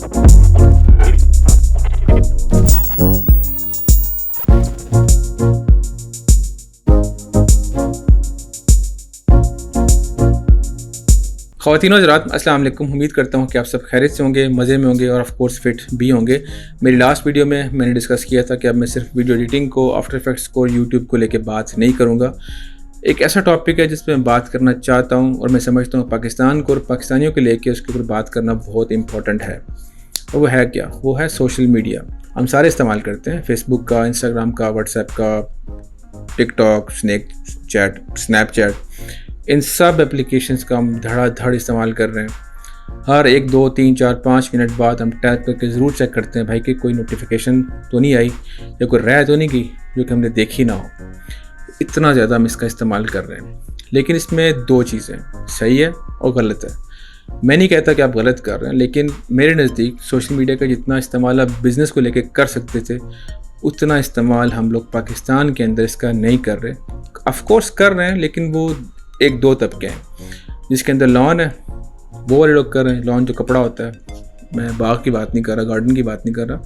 ख़वातीन और हज़रात, अस्सलाम वालेकुम। उम्मीद करता हूँ कि आप सब खैरियत से होंगे, मज़े में होंगे और ऑफ कोर्स फिट भी होंगे। मेरी लास्ट वीडियो में मैंने डिस्कस किया था कि अब मैं सिर्फ वीडियो एडिटिंग को, आफ्टर इफेक्ट्स को, यूट्यूब को लेके बात नहीं करूँगा। एक ऐसा टॉपिक है जिस पर मैं बात करना चाहता हूँ और मैं समझता हूँ पाकिस्तान को और पाकिस्तानियों को लेके उसके ऊपर बात करना बहुत इंपॉर्टेंट है। और वो है क्या? वो है सोशल मीडिया। हम सारे इस्तेमाल करते हैं, फेसबुक का, इंस्टाग्राम का, व्हाट्सएप का, टिकटॉक, स्नैपचैट, इन सब एप्लीकेशंस का हम धड़ाधड़ इस्तेमाल कर रहे हैं। हर 1, 2, 3, 4, 5 मिनट बाद हम टैप करके ज़रूर चेक करते हैं भाई कि कोई नोटिफिकेशन तो नहीं आई या कोई राय तो नहीं गई जो कि हमने देखी ना हो। इतना ज़्यादा हम इसका इस्तेमाल कर रहे हैं। लेकिन इसमें दो चीज़ें, सही है और गलत है। मैं नहीं कहता कि आप गलत कर रहे हैं, लेकिन मेरे नज़दीक सोशल मीडिया का जितना इस्तेमाल आप बिज़नेस को लेकर कर सकते थे, उतना इस्तेमाल हम लोग पाकिस्तान के अंदर इसका नहीं कर रहे। ऑफ कोर्स कर रहे हैं, लेकिन वो 1-2 तबके हैं। जिसके अंदर लॉन है वो वाले लोग कर रहे हैं। लॉन जो कपड़ा होता है, मैं बाग की बात नहीं कर रहा, गार्डन की बात नहीं कर रहा,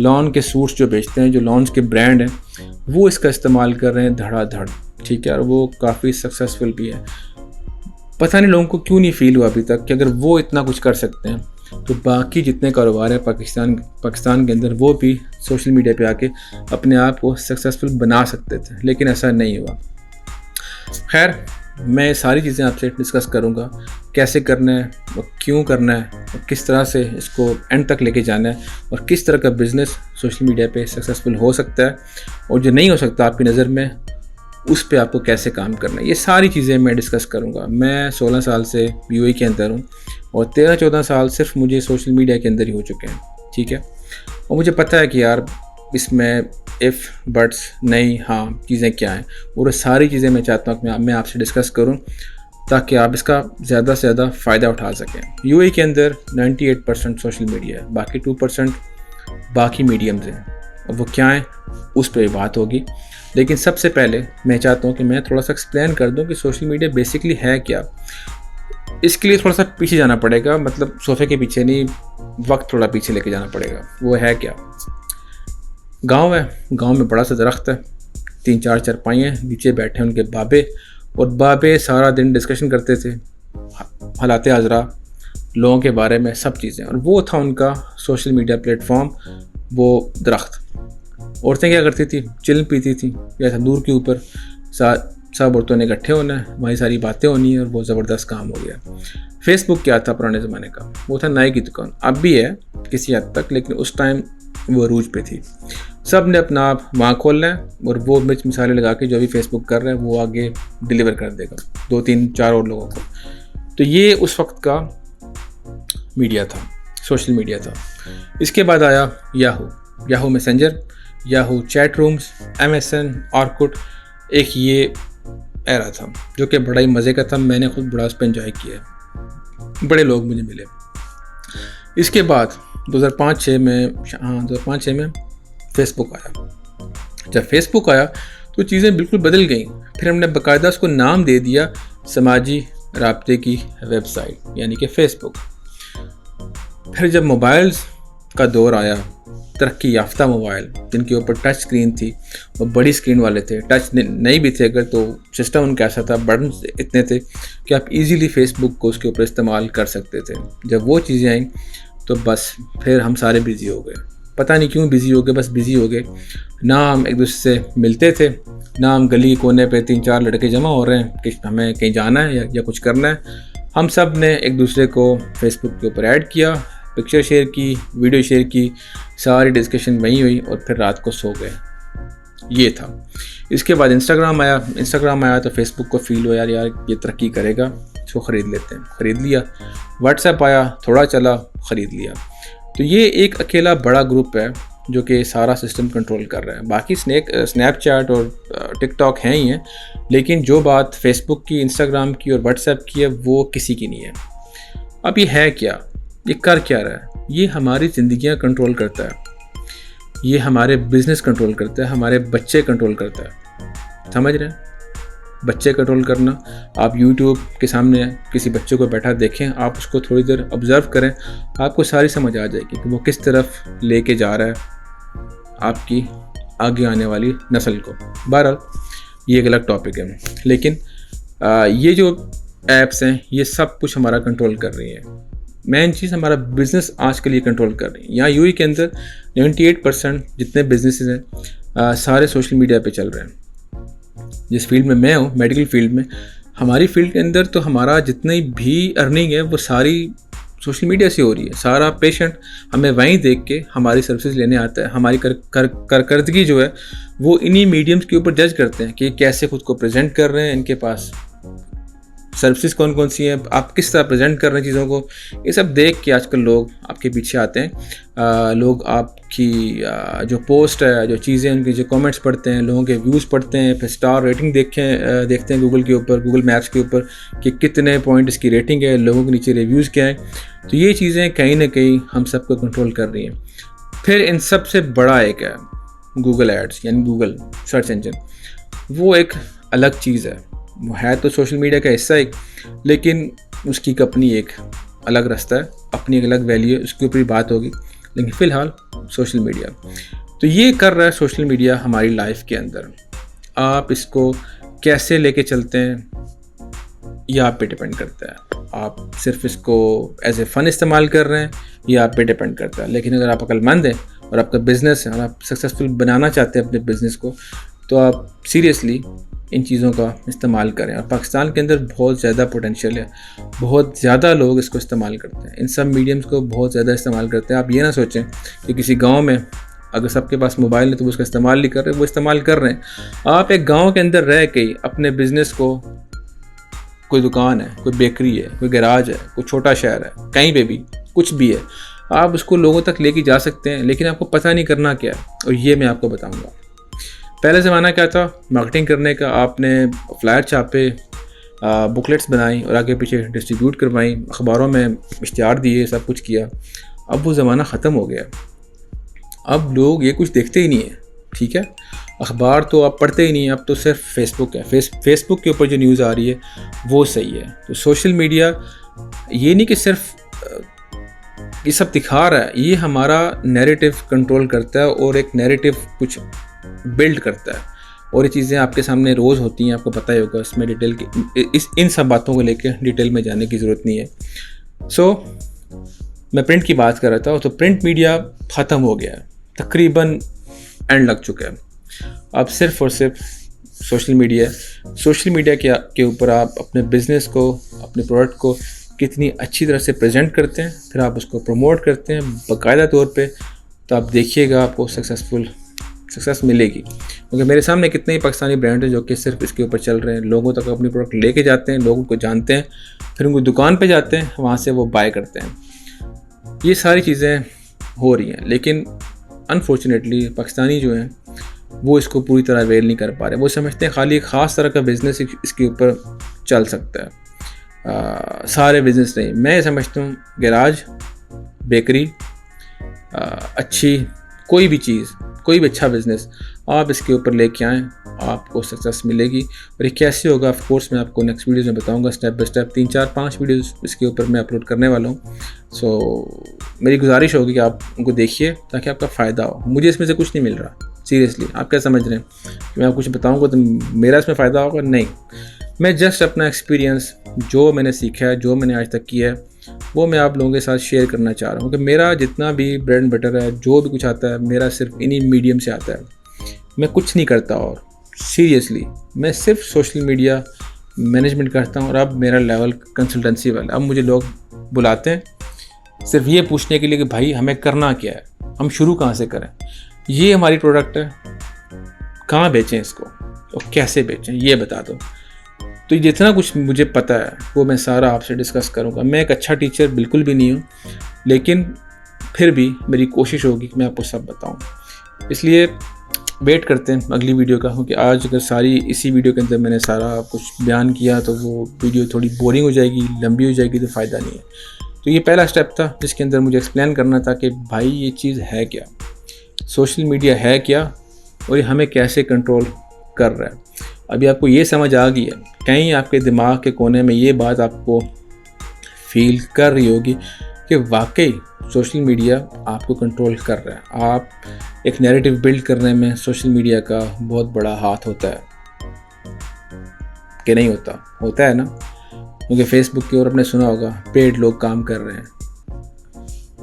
लॉन के सूट्स जो बेचते हैं, जो लॉन्स के ब्रांड हैं, वो इसका इस्तेमाल कर रहे हैं धड़ाधड़। ठीक है, और वो काफ़ी सक्सेसफुल भी है। पता नहीं लोगों को क्यों नहीं फील हुआ अभी तक कि अगर वो इतना कुछ कर सकते हैं तो बाकी जितने कारोबार है पाकिस्तान के अंदर, वो भी सोशल मीडिया पे आके अपने आप को सक्सेसफुल बना सकते थे, लेकिन ऐसा नहीं हुआ। खैर, मैं सारी चीज़ें आपसे डिस्कस करूंगा, कैसे करना है और क्यों करना है और किस तरह से इसको एंड तक लेके जाना है और किस तरह का बिज़नेस सोशल मीडिया पे सक्सेसफुल हो सकता है और जो नहीं हो सकता आपकी नज़र में, उस पे आपको कैसे काम करना है। ये सारी चीज़ें मैं डिस्कस करूंगा। मैं 16 साल से यूएई के अंदर हूँ और 13-14 साल सिर्फ मुझे सोशल मीडिया के अंदर ही हो चुके हैं। ठीक है, और मुझे पता है कि यार इसमें इफ़, बट्स, नहीं, हाँ चीज़ें क्या हैं, और सारी चीज़ें मैं चाहता हूँ कि मैं आपसे डिस्कस करूँ ताकि आप इसका ज़्यादा से ज़्यादा फ़ायदा उठा सकें। यूएई के अंदर 98% सोशल मीडिया है, बाकी 2% बाकी मीडियम्स हैं, और वो क्या हैं उस पर बात होगी। लेकिन सबसे पहले मैं चाहता हूँ कि मैं थोड़ा सा एक्सप्लेन कर दूँ कि सोशल मीडिया बेसिकली है क्या। इसके लिए थोड़ा सा पीछे जाना पड़ेगा, मतलब सोफ़े के पीछे नहीं, वक्त थोड़ा पीछे लेके जाना पड़ेगा। वो है क्या? गांव है, गांव में बड़ा सा दरख्त है, 3-4 चारपाइयाँ, नीचे बैठे उनके बाबे, और बाबे सारा दिन डिस्कशन करते थे हालात हाजरा, लोगों के बारे में, सब चीज़ें, और वो था उनका सोशल मीडिया प्लेटफॉर्म, वो दरख्त। औरतें क्या करती थी? चिल पीती थी या तंदूर के ऊपर, सब औरतों ने इकट्ठे होना है, वही सारी बातें होनी है, और बहुत ज़बरदस्त काम हो गया। फेसबुक क्या था पुराने ज़माने का? वो था नाई की दुकान। अब भी है किसी हद तक, लेकिन उस टाइम वो अरूज पे थी। सब ने अपना आप वहाँ खोलना है और वो मिर्च मसाले लगा के जो भी फेसबुक कर रहे हैं वो आगे डिलीवर कर देगा 2-3-4 और लोगों को। तो ये उस वक्त का मीडिया था, सोशल मीडिया था। इसके बाद आया Yahoo messenger, Yahoo chat rooms, MSN, Orkut. एक ये एरा था जो कि बड़ा ही मज़े का था। मैंने खुद बड़ा उस पर एंजॉय किया, बड़े लोग मुझे मिले। इसके बाद 2005-6 में फेसबुक आया। जब फेसबुक आया तो चीज़ें बिल्कुल बदल गई। फिर हमने बाकायदा उसको नाम दे दिया समाजी राब्ते की वेबसाइट, यानी कि फेसबुक। फिर जब मोबाइल्स का दौर आया, तरक्की याफ्ता मोबाइल जिनके ऊपर टच स्क्रीन थी, और बड़ी स्क्रीन वाले थे, टच नहीं भी थे अगर, तो सिस्टम उनका ऐसा था, बटन इतने थे कि आप इजीली फेसबुक को उसके ऊपर इस्तेमाल कर सकते थे। जब वो चीज़ें आई तो बस फिर हम सारे बिज़ी हो गए। पता नहीं क्यों बिज़ी हो गए, बस बिज़ी हो गए। ना हम एक दूसरे से मिलते थे, ना हम गली कोने पे 3-4 लड़के जमा हो रहे हैं कि हमें कहीं जाना है या कुछ करना है। हम सब ने एक दूसरे को फेसबुक के ऊपर ऐड किया, पिक्चर शेयर की, वीडियो शेयर की, सारी डिस्कशन वहीं हुई और फिर रात को सो गए। ये था। इसके बाद इंस्टाग्राम आया तो फेसबुक को फील हुआ यार ये तरक्की करेगा, इसको ख़रीद लेते हैं, ख़रीद लिया। व्हाट्सएप आया, थोड़ा चला, ख़रीद लिया। तो ये एक अकेला बड़ा ग्रुप है जो कि सारा सिस्टम कंट्रोल कर रहा है। बाकी स्नैपचैट और टिकटॉक हैं ही हैं, लेकिन जो बात फेसबुक की, इंस्टाग्राम की और व्हाट्सएप की है वो किसी की नहीं है। अब ये है क्या? ये कर क्या रहा है? ये हमारी ज़िंदगियाँ कंट्रोल करता है, ये हमारे बिज़नेस कंट्रोल करता है, हमारे बच्चे कंट्रोल करता है। समझ रहे हैं? बच्चे कंट्रोल करना। आप यूट्यूब के सामने किसी बच्चे को बैठा देखें, आप उसको थोड़ी देर ऑब्ज़र्व करें, आपको सारी समझ आ जाएगी कि वो किस तरफ लेके जा रहा है आपकी आगे आने वाली नस्ल को। बहरहाल ये एक अलग टॉपिक है, लेकिन ये जो ऐप्स हैं ये सब कुछ हमारा कंट्रोल कर रही है। मेन चीज़ हमारा बिज़नेस आजकल ये कंट्रोल कर रही है। यहाँ यूएई के अंदर 98% जितने बिजनेसेस हैं सारे सोशल मीडिया पे चल रहे हैं। जिस फील्ड में मैं हूँ, मेडिकल फील्ड में, हमारी फील्ड के अंदर तो हमारा जितनी भी अर्निंग है वो सारी सोशल मीडिया से हो रही है। सारा पेशेंट हमें वहीं देख के हमारी सर्विसेज लेने आता है। हमारी करकर्दगी जो है वो इन्हीं मीडियम्स के ऊपर जज करते हैं कि कैसे खुद को प्रेजेंट कर रहे हैं, इनके पास सर्विसेज कौन कौन सी हैं, आप किस तरह प्रेजेंट कर रहे हैं चीज़ों को। ये सब देख के आजकल लोग आपके पीछे आते हैं। लोग आपकी जो पोस्ट है, जो चीज़ें, उनके जो कमेंट्स पढ़ते हैं, लोगों के व्यूज़ पढ़ते हैं, फिर स्टार रेटिंग देखते हैं गूगल के ऊपर, गूगल मैप्स के ऊपर कि कितने पॉइंट इसकी रेटिंग है, लोगों के नीचे रिव्यूज़ क्या है। तो ये चीज़ें कहीं ना कहीं हम सबको कंट्रोल कर रही हैं। फिर इन सब से बड़ा एक है गूगल एड्स, यानी गूगल सर्च इंजन। वो एक अलग चीज़ है, वो है तो सोशल मीडिया का हिस्सा एक, लेकिन उसकी अपनी एक अलग रास्ता है, अपनी एक अलग वैल्यू है, उसके ऊपर ही बात होगी। लेकिन फ़िलहाल सोशल मीडिया तो ये कर रहा है। सोशल मीडिया हमारी लाइफ के अंदर आप इसको कैसे लेके चलते हैं ये आप पे डिपेंड करता है। आप सिर्फ इसको एज ए फ़न इस्तेमाल कर रहे हैं ये आप पे डिपेंड करता है। लेकिन अगर आप अक्लमंद हैं और आपका बिज़नेस है और आप सक्सेसफुल बनाना चाहते हैं अपने बिज़नेस को, तो आप सीरियसली इन चीज़ों का इस्तेमाल करें। और पाकिस्तान के अंदर बहुत ज़्यादा पोटेंशियल है, बहुत ज़्यादा लोग इसको इस्तेमाल करते हैं, इन सब मीडियम्स को बहुत ज़्यादा इस्तेमाल करते हैं। आप ये ना सोचें कि किसी गांव में अगर सबके पास मोबाइल है तो वो उसका इस्तेमाल नहीं कर रहे, वो इस्तेमाल कर रहे हैं। आप एक गांव के अंदर रह के अपने बिज़नेस को, कोई दुकान है, कोई बेकरी है, कोई गैराज है, कोई छोटा शहर है, कहीं पे भी कुछ भी है, आप उसको लोगों तक लेके जा सकते हैं। लेकिन आपको पता नहीं करना क्या है, और ये मैं आपको बताऊँगा। पहले ज़माना क्या था मार्केटिंग करने का, आपने फ्लायर छापे, बुकलेट्स बनाई और आगे पीछे डिस्ट्रीब्यूट करवाई, अखबारों में इश्तिहार दिए, सब कुछ किया। अब वो ज़माना ख़त्म हो गया। अब लोग ये कुछ देखते ही नहीं है, ठीक है। अखबार तो आप पढ़ते ही नहीं हैं, अब तो सिर्फ फेसबुक है। फेसबुक के ऊपर जो न्यूज़ आ रही है वो सही है। तो सोशल मीडिया ये नहीं कि सिर्फ ये सब दिखा रहा है, ये हमारा नैरेटिव कंट्रोल करता है और एक नैरेटिव कुछ बिल्ड करता है। और ये चीज़ें आपके सामने रोज़ होती हैं, आपको पता ही होगा। इसमें डिटेल की इन सब बातों को लेकर डिटेल में जाने की ज़रूरत नहीं है। मैं प्रिंट की बात कर रहा था, तो प्रिंट मीडिया ख़त्म हो गया है, तकरीबन एंड लग चुका है। अब सिर्फ और सिर्फ सोशल मीडिया के ऊपर आप अपने बिज़नेस को, अपने प्रोडक्ट को कितनी अच्छी तरह से प्रेजेंट करते हैं, फिर आप उसको प्रमोट करते हैं बाकायदा तौर पे, तो आप देखिएगा आपको सक्सेस मिलेगी। क्योंकि मेरे सामने कितने ही पाकिस्तानी ब्रांड हैं जो कि सिर्फ इसके ऊपर चल रहे हैं, लोगों तक अपनी प्रोडक्ट लेके जाते हैं, लोगों को जानते हैं, फिर उनको दुकान पे जाते हैं, वहाँ से वो बाय करते हैं। ये सारी चीज़ें हो रही हैं, लेकिन अनफॉर्चुनेटली पाकिस्तानी जो हैं वो इसको पूरी तरह अवेल नहीं कर पा रहे। वो समझते हैं खाली एक ख़ास तरह का बिज़नेस इसके ऊपर चल सकता है, सारे बिज़नेस नहीं। मैं समझता हूँ गैराज, बेकरी, अच्छी कोई भी चीज़, कोई भी अच्छा बिज़नेस आप इसके ऊपर लेके आएँ, आपको सक्सेस मिलेगी। और ये कैसे होगा, ऑफ कोर्स मैं आपको नेक्स्ट वीडियोज़ में बताऊंगा, स्टेप बाय स्टेप 3, 4, 5 वीडियोज़ इसके ऊपर मैं अपलोड करने वाला हूँ। मेरी गुजारिश होगी कि आप उनको देखिए ताकि आपका फ़ायदा हो। मुझे इसमें से कुछ नहीं मिल रहा, सीरियसली। आप क्या समझ रहे हैं कि मैं आपको कुछ बताऊँगा तो मेरा इसमें फ़ायदा होगा? नहीं, मैं जस्ट अपना एक्सपीरियंस, जो मैंने सीखा है, जो मैंने आज तक किया है, वो मैं आप लोगों के साथ शेयर करना चाह रहा हूँ। कि मेरा जितना भी ब्रेड एंड बटर है, जो भी कुछ आता है, मेरा सिर्फ इन्हीं मीडियम से आता है। मैं कुछ नहीं करता, और सीरियसली मैं सिर्फ सोशल मीडिया मैनेजमेंट करता हूँ। और अब मेरा लेवल कंसल्टेंसी वाला, अब मुझे लोग बुलाते हैं सिर्फ ये पूछने के लिए कि भाई हमें करना क्या है, हम शुरू कहाँ से करें, ये हमारी प्रोडक्ट है, कहाँ बेचें इसको और कैसे बेचें, ये बता दो। तो जितना कुछ मुझे पता है वो मैं सारा आपसे डिस्कस करूँगा। मैं एक अच्छा टीचर बिल्कुल भी नहीं हूँ, लेकिन फिर भी मेरी कोशिश होगी कि मैं आपको सब बताऊँ। इसलिए वेट करते हैं अगली वीडियो का, क्योंकि आज अगर सारी इसी वीडियो के अंदर मैंने सारा कुछ बयान किया तो वो वीडियो थोड़ी बोरिंग हो जाएगी, लंबी हो जाएगी, तो फ़ायदा नहीं है। तो ये पहला स्टेप था जिसके अंदर मुझे एक्सप्लेन करना था कि भाई ये चीज़ है क्या, सोशल मीडिया है क्या, और ये हमें कैसे कंट्रोल कर रहा है। अभी आपको ये समझ आ गई है, कहीं आपके दिमाग के कोने में ये बात आपको फील कर रही होगी कि वाकई सोशल मीडिया आपको कंट्रोल कर रहा है। आप एक नैरेटिव बिल्ड करने में सोशल मीडिया का बहुत बड़ा हाथ होता है कि नहीं होता? होता है ना, क्योंकि फेसबुक की ओर आपने सुना होगा पेड लोग काम कर रहे हैं,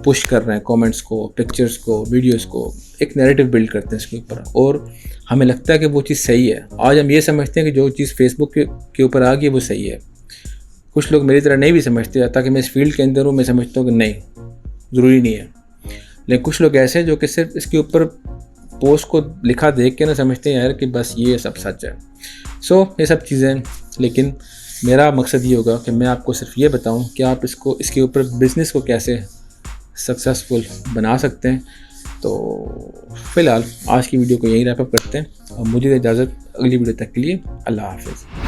पुश कर रहे हैं कमेंट्स को, पिक्चर्स को, वीडियोस को, एक नैरेटिव बिल्ड करते हैं इसके ऊपर और हमें लगता है कि वो चीज़ सही है। आज हम ये समझते हैं कि जो चीज़ फेसबुक के ऊपर आ गई वो सही है। कुछ लोग मेरी तरह नहीं भी समझते, ताकि मैं इस फील्ड के अंदर हूँ, मैं समझता हूँ कि नहीं, ज़रूरी नहीं है। लेकिन कुछ लोग ऐसे हैं जो कि सिर्फ इसके ऊपर पोस्ट को लिखा देख के ना समझते हैं यार कि बस ये सब सच है। ये सब चीज़ें, लेकिन मेरा मकसद ये होगा कि मैं आपको सिर्फ ये बताऊं कि आप इसके ऊपर बिज़नेस को कैसे सक्सेसफुल बना सकते हैं। तो फ़िलहाल आज की वीडियो को यहीं रैप अप करते हैं और मुझे इजाज़त, अगली वीडियो तक के लिए अल्लाह हाफ़िज़।